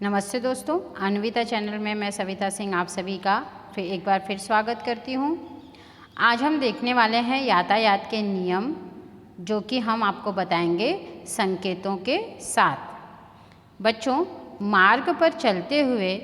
नमस्ते दोस्तों, अन्विता चैनल में मैं सविता सिंह आप सभी का एक बार फिर स्वागत करती हूँ। आज हम देखने वाले हैं यातायात के नियम, जो कि हम आपको बताएंगे संकेतों के साथ। बच्चों, मार्ग पर चलते हुए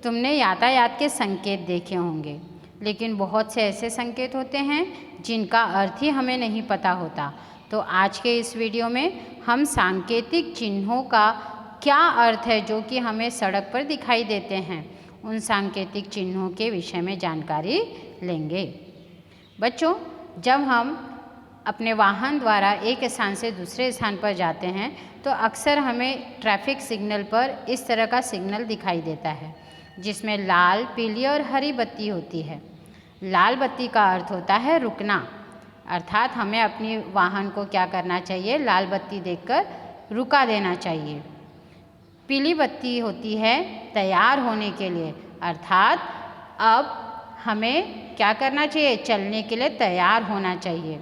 तुमने यातायात के संकेत देखे होंगे, लेकिन बहुत से ऐसे संकेत होते हैं जिनका अर्थ ही हमें नहीं पता होता। तो आज के इस वीडियो में हम सांकेतिक चिन्हों का क्या अर्थ है जो कि हमें सड़क पर दिखाई देते हैं, उन सांकेतिक चिन्हों के विषय में जानकारी लेंगे। बच्चों, जब हम अपने वाहन द्वारा एक स्थान से दूसरे स्थान पर जाते हैं तो अक्सर हमें ट्रैफिक सिग्नल पर इस तरह का सिग्नल दिखाई देता है, जिसमें लाल, पीली और हरी बत्ती होती है। लाल बत्ती का अर्थ होता है रुकना, अर्थात हमें अपनी वाहन को क्या करना चाहिए, लाल बत्ती देखकर रुका देना चाहिए। पीली बत्ती होती है तैयार होने के लिए, अर्थात अब हमें क्या करना चाहिए, चलने के लिए तैयार होना चाहिए।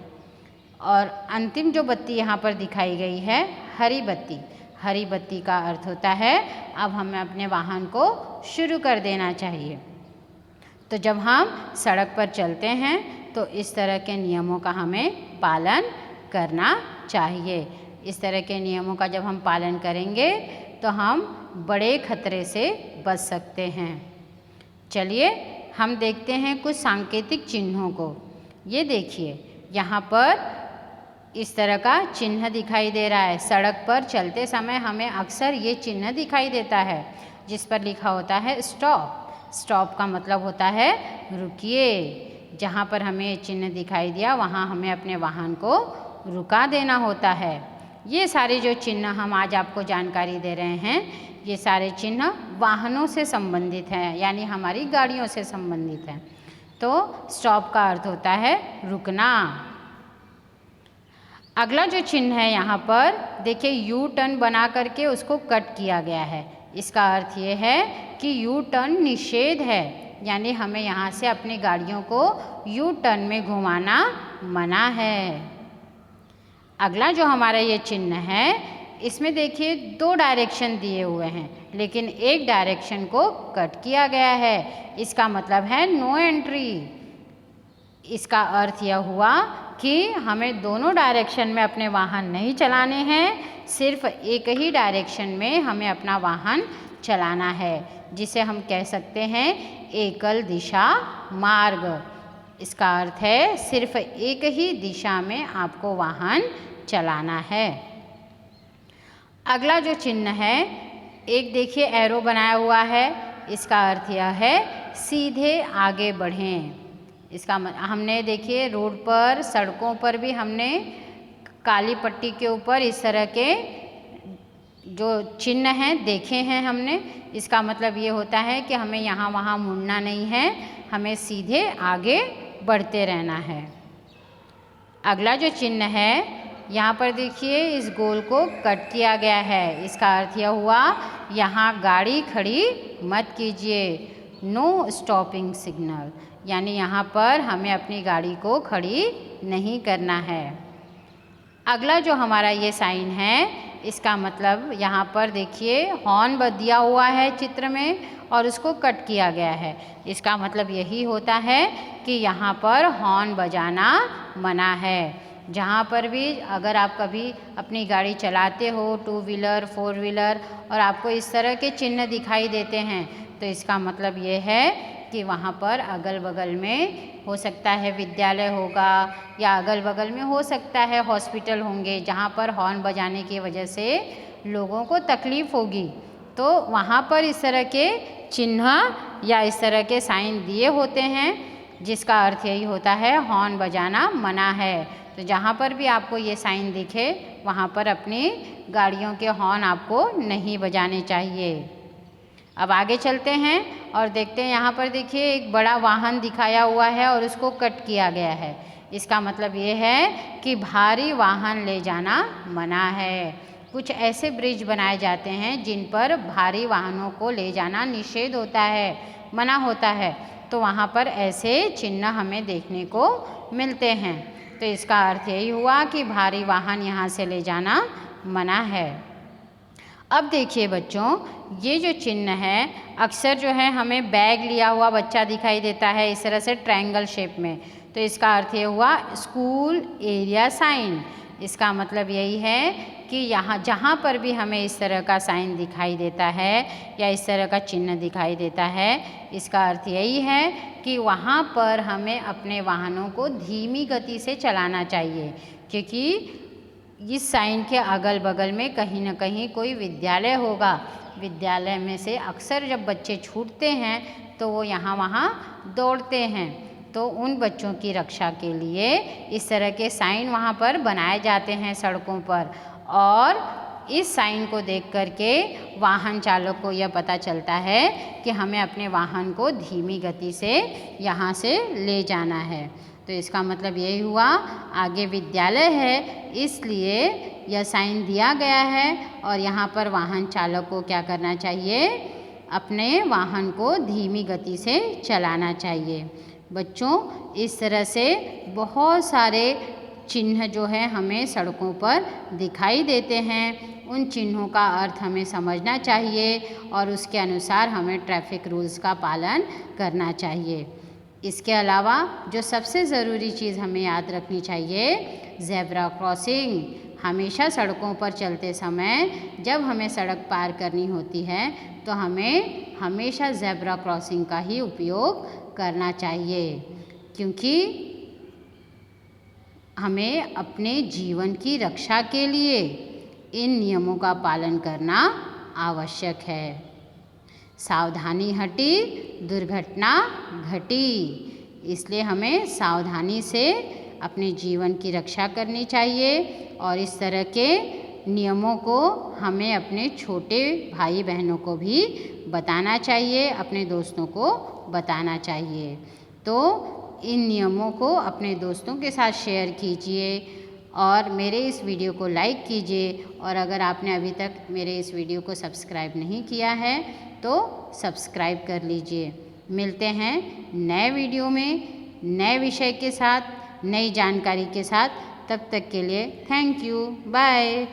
और अंतिम जो बत्ती यहाँ पर दिखाई गई है, हरी बत्ती। हरी बत्ती का अर्थ होता है अब हमें अपने वाहन को शुरू कर देना चाहिए। तो जब हम सड़क पर चलते हैं तो इस तरह के नियमों का हमें पालन करना चाहिए। इस तरह के नियमों का जब हम पालन करेंगे तो हम बड़े खतरे से बच सकते हैं। चलिए हम देखते हैं कुछ सांकेतिक चिन्हों को। ये देखिए, यहाँ पर इस तरह का चिन्ह दिखाई दे रहा है। सड़क पर चलते समय हमें अक्सर ये चिन्ह दिखाई देता है, जिस पर लिखा होता है स्टॉप। स्टॉप का मतलब होता है रुकिए। जहाँ पर हमें ये चिन्ह दिखाई दिया वहाँ हमें अपने वाहन को रुका देना होता है। ये सारे जो चिन्ह हम आज आपको जानकारी दे रहे हैं, ये सारे चिन्ह वाहनों से संबंधित हैं, यानी हमारी गाड़ियों से संबंधित हैं। तो स्टॉप का अर्थ होता है रुकना। अगला जो चिन्ह है यहाँ पर देखिए, यू टर्न बना करके उसको कट किया गया है। इसका अर्थ ये है कि यू टर्न निषेध है, यानी हमें यहाँ से अपनी गाड़ियों को यू टर्न में घुमाना मना है। अगला जो हमारा ये चिन्ह है, इसमें देखिए दो डायरेक्शन दिए हुए हैं, लेकिन एक डायरेक्शन को कट किया गया है। इसका मतलब है नो एंट्री। इसका अर्थ यह हुआ कि हमें दोनों डायरेक्शन में अपने वाहन नहीं चलाने हैं, सिर्फ एक ही डायरेक्शन में हमें अपना वाहन चलाना है, जिसे हम कह सकते हैं एकल दिशा मार्ग। इसका अर्थ है सिर्फ एक ही दिशा में आपको वाहन चलाना है। अगला जो चिन्ह है, एक देखिए एरो बनाया हुआ है। इसका अर्थ यह है सीधे आगे बढ़ें। इसका हमने देखिए रोड पर, सड़कों पर भी हमने काली पट्टी के ऊपर इस तरह के जो चिन्ह हैं देखे हैं हमने। इसका मतलब ये होता है कि हमें यहाँ वहाँ मुड़ना नहीं है, हमें सीधे आगे बढ़ते रहना है। अगला जो चिन्ह है, यहाँ पर देखिए इस गोल को कट किया गया है। इसका अर्थ यह हुआ यहाँ गाड़ी खड़ी मत कीजिए, नो स्टॉपिंग सिग्नल, यानी यहाँ पर हमें अपनी गाड़ी को खड़ी नहीं करना है। अगला जो हमारा ये साइन है, इसका मतलब यहाँ पर देखिए हॉर्न दिया हुआ है चित्र में और उसको कट किया गया है। इसका मतलब यही होता है कि यहाँ पर हॉर्न बजाना मना है। जहाँ पर भी अगर आप कभी अपनी गाड़ी चलाते हो, टू व्हीलर, फोर व्हीलर, और आपको इस तरह के चिन्ह दिखाई देते हैं, तो इसका मतलब ये है कि वहाँ पर अगल बगल में हो सकता है विद्यालय होगा, या अगल बगल में हो सकता है हॉस्पिटल होंगे, जहाँ पर हॉर्न बजाने की वजह से लोगों को तकलीफ़ होगी। तो वहाँ पर इस तरह के चिन्ह या इस तरह के साइन दिए होते हैं, जिसका अर्थ यही होता है हॉर्न बजाना मना है। तो जहाँ पर भी आपको ये साइन दिखे, वहाँ पर अपनी गाड़ियों के हॉर्न आपको नहीं बजाने चाहिए। अब आगे चलते हैं और देखते हैं, यहाँ पर देखिए एक बड़ा वाहन दिखाया हुआ है और उसको कट किया गया है। इसका मतलब ये है कि भारी वाहन ले जाना मना है। कुछ ऐसे ब्रिज बनाए जाते हैं जिन पर भारी वाहनों को ले जाना निषेध होता है, मना होता है, तो वहाँ पर ऐसे चिन्ह हमें देखने को मिलते हैं। तो इसका अर्थ यही हुआ कि भारी वाहन यहाँ से ले जाना मना है। अब देखिए बच्चों, ये जो चिन्ह है अक्सर जो है हमें बैग लिया हुआ बच्चा दिखाई देता है इस तरह से ट्रायंगल शेप में। तो इसका अर्थ ये हुआ स्कूल एरिया साइन। इसका मतलब यही है कि यहाँ जहाँ पर भी हमें इस तरह का साइन दिखाई देता है या इस तरह का चिन्ह दिखाई देता है, इसका अर्थ यही है कि वहाँ पर हमें अपने वाहनों को धीमी गति से चलाना चाहिए, क्योंकि इस साइन के अगल बगल में कहीं न कहीं कोई विद्यालय होगा। विद्यालय में से अक्सर जब बच्चे छूटते हैं तो वो यहाँ वहाँ दौड़ते हैं, तो उन बच्चों की रक्षा के लिए इस तरह के साइन वहाँ पर बनाए जाते हैं सड़कों पर। और इस साइन को देख कर के वाहन चालक को यह पता चलता है कि हमें अपने वाहन को धीमी गति से यहाँ से ले जाना है। तो इसका मतलब यही हुआ आगे विद्यालय है, इसलिए यह साइन दिया गया है और यहाँ पर वाहन चालक को क्या करना चाहिए, अपने वाहन को धीमी गति से चलाना चाहिए। बच्चों, इस तरह से बहुत सारे चिन्ह जो है हमें सड़कों पर दिखाई देते हैं। उन चिन्हों का अर्थ हमें समझना चाहिए और उसके अनुसार हमें ट्रैफिक रूल्स का पालन करना चाहिए। इसके अलावा जो सबसे ज़रूरी चीज़ हमें याद रखनी चाहिए, ज़ेब्रा क्रॉसिंग। हमेशा सड़कों पर चलते समय जब हमें सड़क पार करनी होती है तो हमें हमेशा ज़ेब्रा क्रॉसिंग का ही उपयोग करना चाहिए, क्योंकि हमें अपने जीवन की रक्षा के लिए इन नियमों का पालन करना आवश्यक है। सावधानी हटी दुर्घटना घटी, इसलिए हमें सावधानी से अपने जीवन की रक्षा करनी चाहिए और इस तरह के नियमों को हमें अपने छोटे भाई बहनों को भी बताना चाहिए, अपने दोस्तों को बताना चाहिए। तो इन नियमों को अपने दोस्तों के साथ शेयर कीजिए और मेरे इस वीडियो को लाइक कीजिए। और अगर आपने अभी तक मेरे इस वीडियो को सब्सक्राइब नहीं किया है तो सब्सक्राइब कर लीजिए। मिलते हैं नए वीडियो में नए विषय के साथ, नई जानकारी के साथ। तब तक के लिए थैंक यू, बाय।